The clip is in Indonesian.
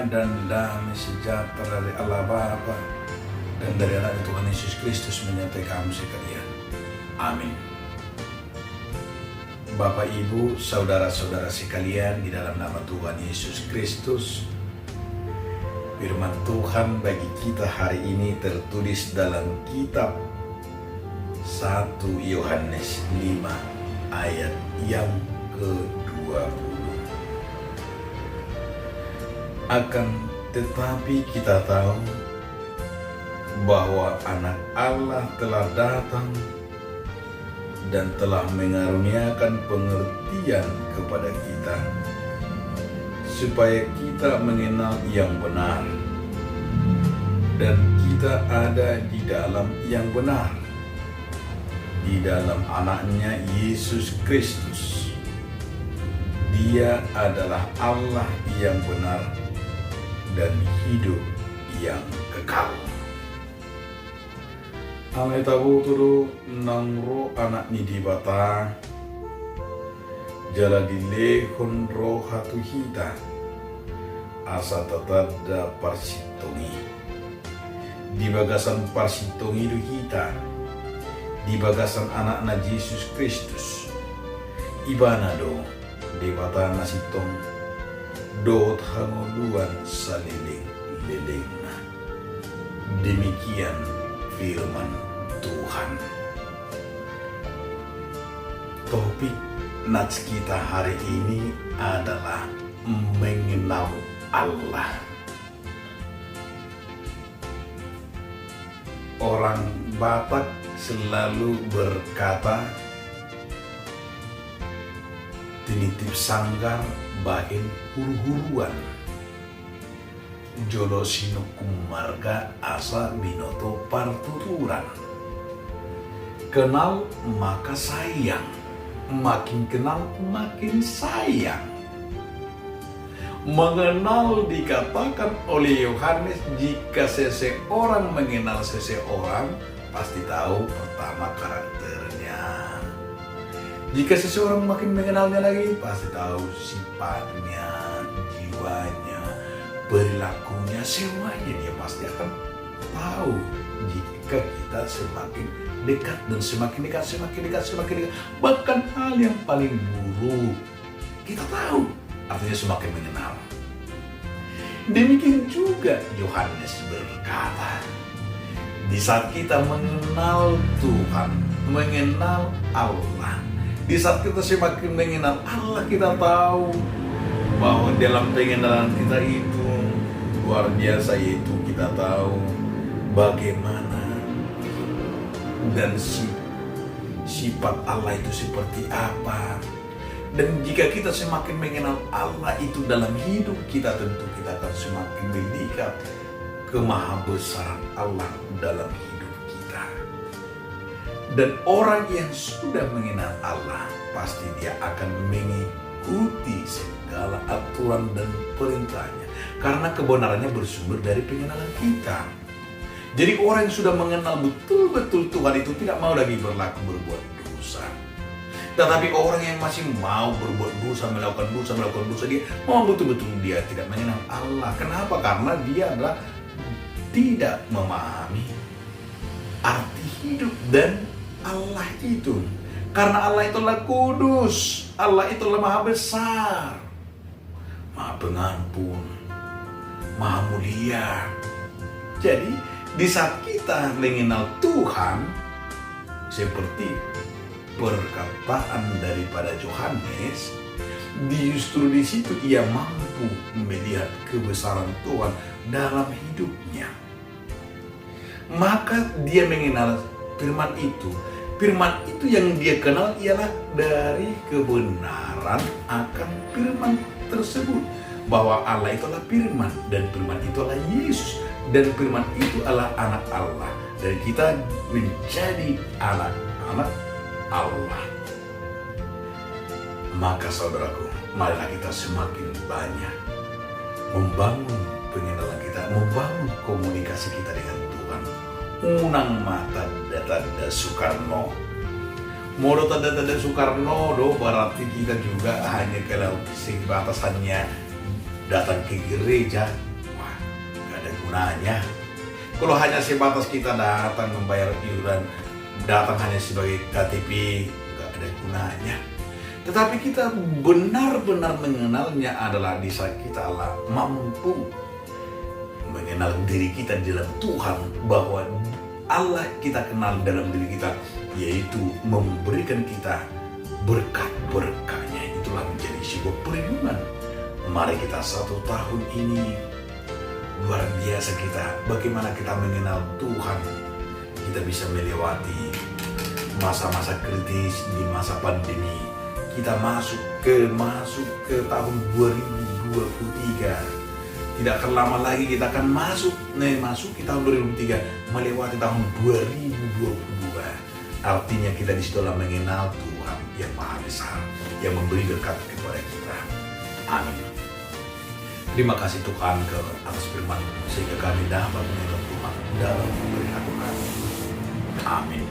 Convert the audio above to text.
kasih-Nya dan damai sejahtera dari Allah Bapa dan dari anak Tuhan Yesus Kristus menyertai kamu sekalian. Amin. Bapak, Ibu, saudara-saudara sekalian, di dalam nama Tuhan Yesus Kristus, firman Tuhan bagi kita hari ini tertulis dalam kitab 1 Yohanes 5 ayat yang ke-20. Akan tetapi kita tahu bahwa anak Allah telah datang dan telah mengaruniakan pengertian kepada kita, supaya kita mengenal yang benar, dan kita ada di dalam yang benar, di dalam anaknya Yesus Kristus. Dia adalah Allah yang benar dan hidup yang kekal. Ame tabu turu nangro anak ni di bata jala dilehon roh hatu hita asa tatada parsitongi di bagasan parsitongi du hita di bagasan anak na Yesus Kristus ibana do di bata nasitong dot hangoluan saliling lelengna. Demikian firman Tuhan. Topik nats kita hari ini adalah mengenal Allah. Orang Batak selalu berkata, tinitip sanggar bahin huru-huruan, jolo sinukum marga asa binoto partuturan. Kenal maka sayang, makin kenal makin sayang. Mengenal dikatakan oleh Yohanes, jika seseorang mengenal seseorang, pasti tahu pertama karakternya. Jika seseorang makin mengenalnya lagi, pasti tahu sifatnya, jiwanya, perilakunya, semuanya dia pasti akan tahu. Jika kita semakin dekat dan semakin dekat, bahkan hal yang paling buruk kita tahu, artinya semakin mengenal. Demikian juga Yohanes berkata, di saat kita mengenal Tuhan, mengenal Allah, di saat kita semakin mengenal Allah, kita tahu bahwa dalam pengenalan kita itu luar biasa, yaitu kita tahu bagaimana dan sifat Allah itu seperti apa. Dan jika kita semakin mengenal Allah itu dalam hidup kita, tentu kita akan semakin mendekat ke mahabesaran Allah dalam hidup kita. Dan orang yang sudah mengenal Allah, pasti dia akan mengikuti segala aturan dan perintahnya, karena kebenarannya bersumber dari pengenalan kita. Jadi orang yang sudah mengenal betul-betul Tuhan itu tidak mau lagi berbuat dosa. Tetapi orang yang masih mau berbuat dosa, melakukan dosa, dia mau betul-betul dia tidak mengenal Allah. Kenapa? Karena dia adalah tidak memahami arti hidup dan Allah itu. Karena Allah itulah kudus, Allah itulah maha besar, maha pengampun, maha mulia. Jadi di saat kita mengenal Tuhan, seperti perkataan daripada Yohanes, justru di situ ia mampu melihat kebesaran Tuhan dalam hidupnya. Maka dia mengenal firman itu. Firman itu yang dia kenal ialah dari kebenaran akan firman tersebut, bahwa Allah itu adalah firman, dan firman itu adalah Yesus, dan firman itu adalah anak Allah, dan kita menjadi anak-anak Allah. Maka saudaraku, marilah kita semakin banyak membangun pengenalan kita, membangun komunikasi kita dengan Tuhan. Unang mata data Soekarno, Moro tanda Soekarno do, berarti kita juga hanya kalau sebatas hanya datang ke gereja, gunanya. Kalau hanya sebatas kita datang membayar iuran, datang hanya sebagai KTP, nggak ada gunanya. Tetapi kita benar-benar mengenalnya adalah di saat kita Allah mampu mengenal diri kita di dalam Tuhan, bahwa Allah kita kenal dalam diri kita, yaitu memberikan kita berkat-berkatnya. Itulah menjadi sebuah perlindungan. Mari kita 1 tahun ini luar biasa kita, bagaimana kita mengenal Tuhan. Kita bisa melewati masa-masa kritis di masa pandemi. Kita masuk ke tahun 2023. Tidak akan lama lagi kita akan masuk ke tahun 2003, melewati tahun 2022. Artinya kita di situ mengenal Tuhan yang Maha Besar, yang memberi berkat kepada kita. Amin. Terima kasih Tuhan atas firman, sehingga kami dapat mengenal Tuhan dalam memberi Tuhan. Amin.